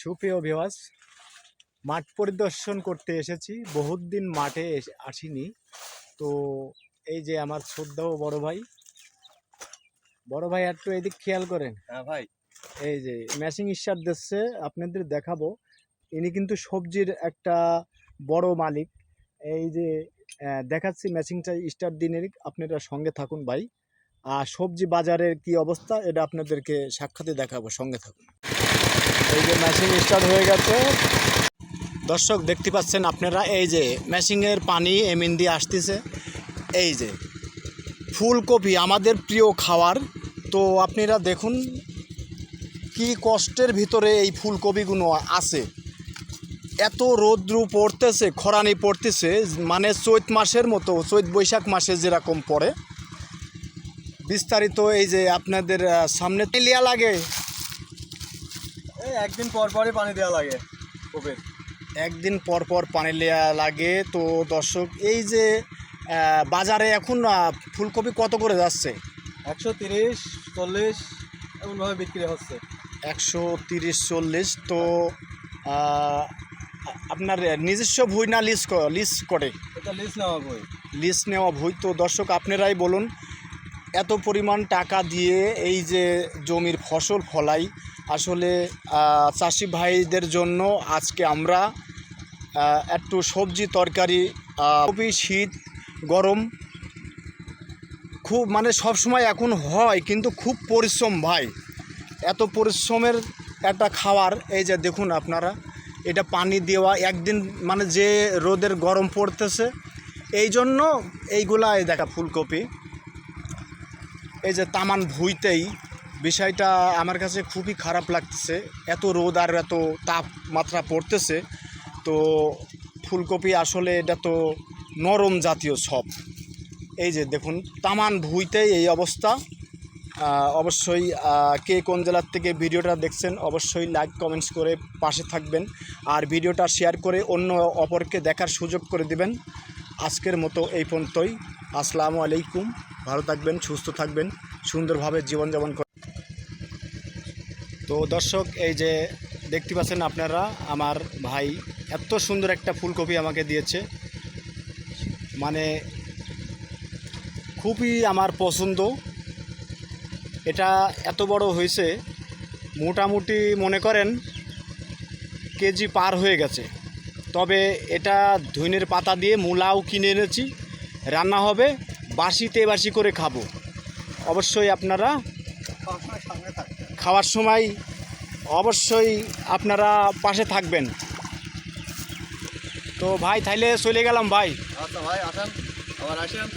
সুপ্রিয় ভিউয়ার্স, মাঠ পরিদর্শন করতে এসেছি। বহুত দিন মাঠে আসিনি। তো এই যে আমার শ্রদ্ধেয় বড় ভাই একটু এদিক খেয়াল করেন। হ্যাঁ ভাই, এই যে ম্যাচিং স্টার দিচ্ছে, আপনাদের দেখাবো। ইনি কিন্তু সবজির একটা বড় মালিক। এই যে দেখাচ্ছি ম্যাচিংটা স্টার দিনের, আপনারা সঙ্গে থাকুন ভাই। আর সবজি বাজারের কি অবস্থা এটা আপনাদেরকে সাক্ষাতে দেখাবো, সঙ্গে থাকুন। এই যে ম্যাচিং স্টার্ট হয়ে গেছে দর্শক, দেখতে পাচ্ছেন আপনারা। এই যে ম্যাচিংয়ের পানি এমিন দিয়ে আসতেছে। এই যে ফুলকপি আমাদের প্রিয় খাবার। তো আপনারা দেখুন কি কষ্টের ভিতরে এই ফুলকপিগুলো আছে। এত রৌদ্র পড়তেছে, খরানি পড়তেছে, মানে চৈত মাসের মতো, চৈত বৈশাখ মাসে যেরকম পড়ে। বিস্তারিত এই যে আপনাদের সামনে লিয়া লাগে। এই একদিন পর পরই পানি দেওয়া লাগে কপির। একদিন পর পর পানি দেওয়া লাগে। তো দর্শক, এই যে বাজারে এখন ফুলকপি কত করে যাচ্ছে? 130, 40 এমনভাবে বিক্রি হচ্ছে। 130-40। তো আপনার নিজস্ব ভুঁই না লিজ করে? এটা লিজ নেওয়া বই। লিজ নেওয়া ভুঁই। তো দর্শক, আপনারাই বলুন, এত পরিমাণ টাকা দিয়ে এই যে জমির ফসল ফলাই, আসলে চাষি ভাইদের জন্য আজকে আমরা একটু সবজি তরকারি, কপি, শীত গরম খুব, মানে সব সময় এখন হয়, কিন্তু খুব পরিশ্রম ভাই। এত পরিশ্রমের একটা খাবার। এই যে দেখুন আপনারা, এটা পানি দেওয়া একদিন, মানে যে রোদের গরম পড়তেছে এই জন্য এইগুলা। এই দেখা ফুলকপি, এই যে তামান ভুঁইতেই। বিষয়টা আমার কাছে খুবই খারাপ লাগতেছে, এত রোদ আর এত তাপমাত্রা পড়তেছে। তো ফুলকপি আসলে এটা তো নরম জাতীয় সব। এই যে দেখুন তামান ভুঁইতেই এই অবস্থা। অবশ্যই কে কোন জেলার থেকে ভিডিওটা দেখছেন অবশ্যই লাইক কমেন্টস করে পাশে থাকবেন, আর ভিডিওটা শেয়ার করে অন্য অপরকে দেখার সুযোগ করে দিবেন। আজকের মতো এই পর্যন্তই। আসসালামু আলাইকুম। ভালো থাকবেন, সুস্থ থাকবেন, সুন্দরভাবে জীবনযাপন করেন। তো দর্শক, এই যে দেখতে পাচ্ছেন আপনারা, আমার ভাই এত সুন্দর একটা ফুলকপি আমাকে দিয়েছে, মানে খুবই আমার পছন্দ। এটা এত বড় হয়েছে, মোটামুটি মনে করেন কেজি পার হয়ে গেছে। তবে এটা ধইনের পাতা দিয়ে মূলাও কিনে এনেছি, রান্না হবে, বাসি করে খাবো। অবশ্যই আপনারা খাওয়ার সময় অবশ্যই আপনারা পাশে থাকবেন। তো ভাই তাইলে চলে গেলাম ভাই। আচ্ছা ভাই, আসেন, আবার আসেন।